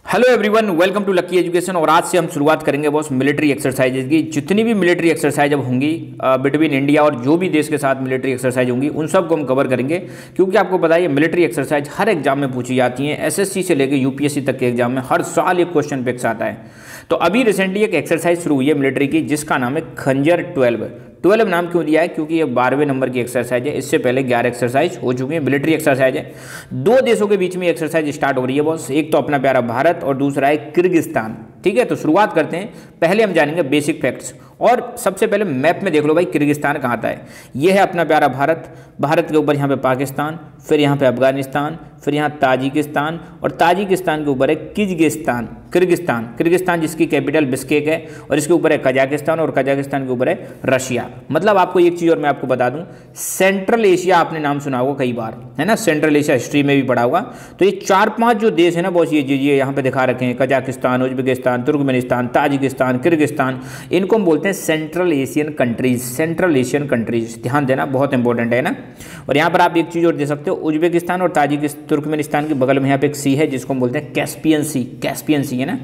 Hello everyone, welcome to Lucky Education. और आज से हम शुरुआत करेंगे बॉस मिलिट्री एक्सरसाइजेज की। जितनी भी मिलिट्री एक्सरसाइज अब होंगी बिटवीन इंडिया और जो भी देश के साथ मिलिट्री एक्सरसाइज होंगी उन सबको हम कवर करेंगे, क्योंकि आपको पता है मिलिट्री एक्सरसाइज हर एग्जाम में पूछी जाती हैं। एसएससी से लेकर यूपीएससी तक के एग्जाम में हर साल एक क्वेश्चन फिक्स आता है। तो अभी रिसेंटली एक एक्सरसाइज शुरू हुई है मिलिट्री की, जिसका नाम है खंजर 12 नाम क्यों दिया है? क्योंकि ये 12वें नंबर की एक्सरसाइज है। इससे पहले 11 एक्सरसाइज हो चुकी है, मिलिट्री एक्सरसाइज है। दो देशों के बीच में एक्सरसाइज स्टार्ट हो रही है बॉस। एक तो अपना प्यारा भारत और दूसरा है किर्गिस्तान। ठीक है, तो शुरुआत करते हैं। पहले हम जानेंगे बेसिक फैक्ट्स। और सबसे पहले मैप में देख लो भाई किर्गिस्तान कहाँ आता है। ये है अपना प्यारा भारत। भारत के ऊपर यहाँ पे पाकिस्तान, फिर यहाँ पे अफगानिस्तान, फिर यहाँ ताजिकिस्तान, और ताजिकिस्तान के ऊपर है किर्गिस्तान जिसकी कैपिटल बिश्केक है, और इसके ऊपर है कजाकिस्तान, और कजाकिस्तान के ऊपर है रशिया। मतलब आपको एक चीज़ और मैं आपको बता दूं, सेंट्रल एशिया आपने नाम सुना होगा कई बार, है ना। सेंट्रल एशिया हिस्ट्री में भी पढ़ा होगा। तो ये 4-5 जो देश है ना बॉस, ये यहाँ पे दिखा रखे हैं, Kazakhstan, Uzbekistan, Turkmenistan, Tajikistan, Kyrgyzstan, इनको हम बोलते हैं सेंट्रल एशियन कंट्रीज। ध्यान देना, बहुत इंपॉर्टेंट है ना। और यहाँ पर आप एक चीज़ और दे सकते हो, उज्बेकिस्तान और तुर्कमेनिस्तान के बगल में यहाँ पे एक सी है जिसको हम बोलते हैं कैस्पियन सी है ना।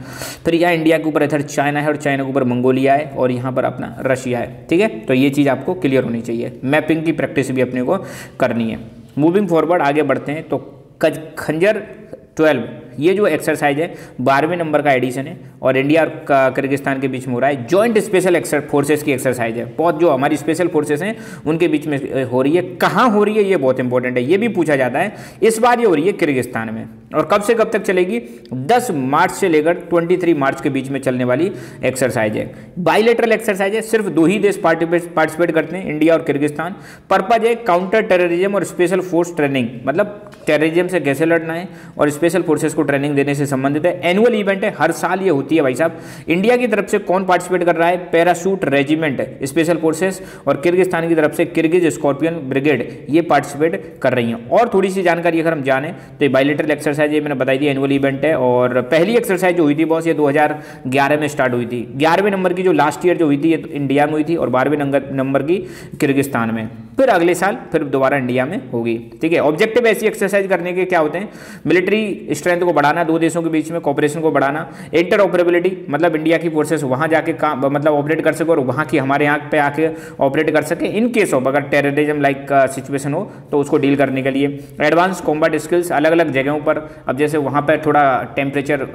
फिर यहाँ इंडिया के ऊपर इधर चाइना है, और चाइना के ऊपर मंगोलिया है, और यहाँ पर अपना रशिया है। ठीक है, तो ये चीज़ आपको क्लियर होनी चाहिए। मैपिंग की प्रैक्टिस भी अपने को करनी है। मूविंग फॉरवर्ड आगे बढ़ते हैं। तो खंजर 12 ये जो एक्सरसाइज है 12वें नंबर का एडिशन है, और इंडिया और किर्गिस्तान के बीच में हो रहा है। जॉइंट स्पेशल फोर्सेस की एक्सरसाइज है। बहुत जो हमारी स्पेशल फोर्सेस हैं उनके बीच में हो रही है। कहाँ हो रही है ये बहुत इंपॉर्टेंट है, ये भी पूछा जाता है। इस बार ये हो रही है किर्गिस्तान में। और कब से कब तक चलेगी? 10 मार्च से लेकर 23 मार्च के बीच में चलने वाली एक्सरसाइज है। बाइलेटरल एक्सरसाइज है, सिर्फ 2 ही देश पार्टिसिपेट करते हैं, इंडिया और किर्गिस्तान। पर्पज है काउंटर टेररिज्म और स्पेशल फोर्स ट्रेनिंग, मतलब टेररिज्म से कैसे लड़ना है और स्पेशल फोर्सेस को ट्रेनिंग देने से संबंधित है। एनुअल इवेंट है, हर साल ये होती है भाई साहब। इंडिया की तरफ से कौन पार्टिसिपेट कर रहा है? पैराशूट रेजिमेंट स्पेशल फोर्सेस, और किर्गिस्तान की तरफ से किर्गिज स्कॉर्पियन ब्रिगेड ये पार्टिसिपेट कर रही हैं। और थोड़ी सी जानकारी अगर हम जाने तो बाइलेटरल एक्सरसाइज ये मैंने बताई थी, एनुअल इवेंट है। और पहली एक्सरसाइज जो हुई थी बॉस ये 2011 में स्टार्ट हुई थी। 11वें नंबर की जो लास्ट ईयर जो हुई थी ये तो इंडिया में हुई थी, और 12वें नंबर की किर्गिस्तान में। फिर अगले साल फिर दोबारा इंडिया में होगी। ठीक है, ऑब्जेक्टिव ऐसी एक्सरसाइज करने के क्या होते हैं? मिलिट्री स्ट्रेंथ को बढ़ाना, 2 देशों के बीच में कोऑपरेशन को बढ़ाना, इंटर ऑपरेबिलिटी, मतलब इंडिया की फोर्सेस वहां जाके काम मतलब ऑपरेट कर सके और वहां की हमारे यहाँ पे आके ऑपरेट कर सके इन केस ऑफ अगर टेररिज्म लाइक सिचुएशन हो तो उसको डील करने के लिए। एडवांस कॉम्बैट स्किल्स अलग अलग जगहों पर, अब जैसे वहां पर थोड़ा टेम्परेचर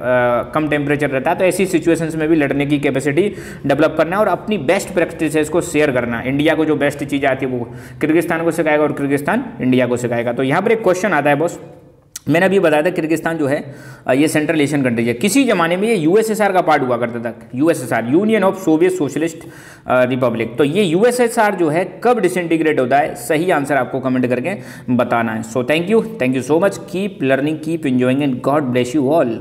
कम टेम्परेचर रहता है तो ऐसी सिचुएशंस में भी लड़ने की कैपेसिटी डेवलप करना, और अपनी बेस्ट प्रैक्टिसेस को शेयर करना। इंडिया को जो बेस्ट चीज़ आती है वो किर्गिस्तान को सिखाएगा और किर्गिस्तान इंडिया को सिखाएगा। तो यहाँ पर एक क्वेश्चन आता है बॉस, मैंने अभी बताया था किर्गिस्तान जो है ये सेंट्रल एशियन कंट्री है। किसी जमाने में ये यूएसएसआर का पार्ट हुआ करता था, USSR, union of Soviet socialist Republic. तो ये यूएसएसआर जो है कब डिसइंटीग्रेट होता है? सही आंसर आपको कमेंट करके बताना है। So thank you so much, keep learning, keep enjoying, and God bless you all.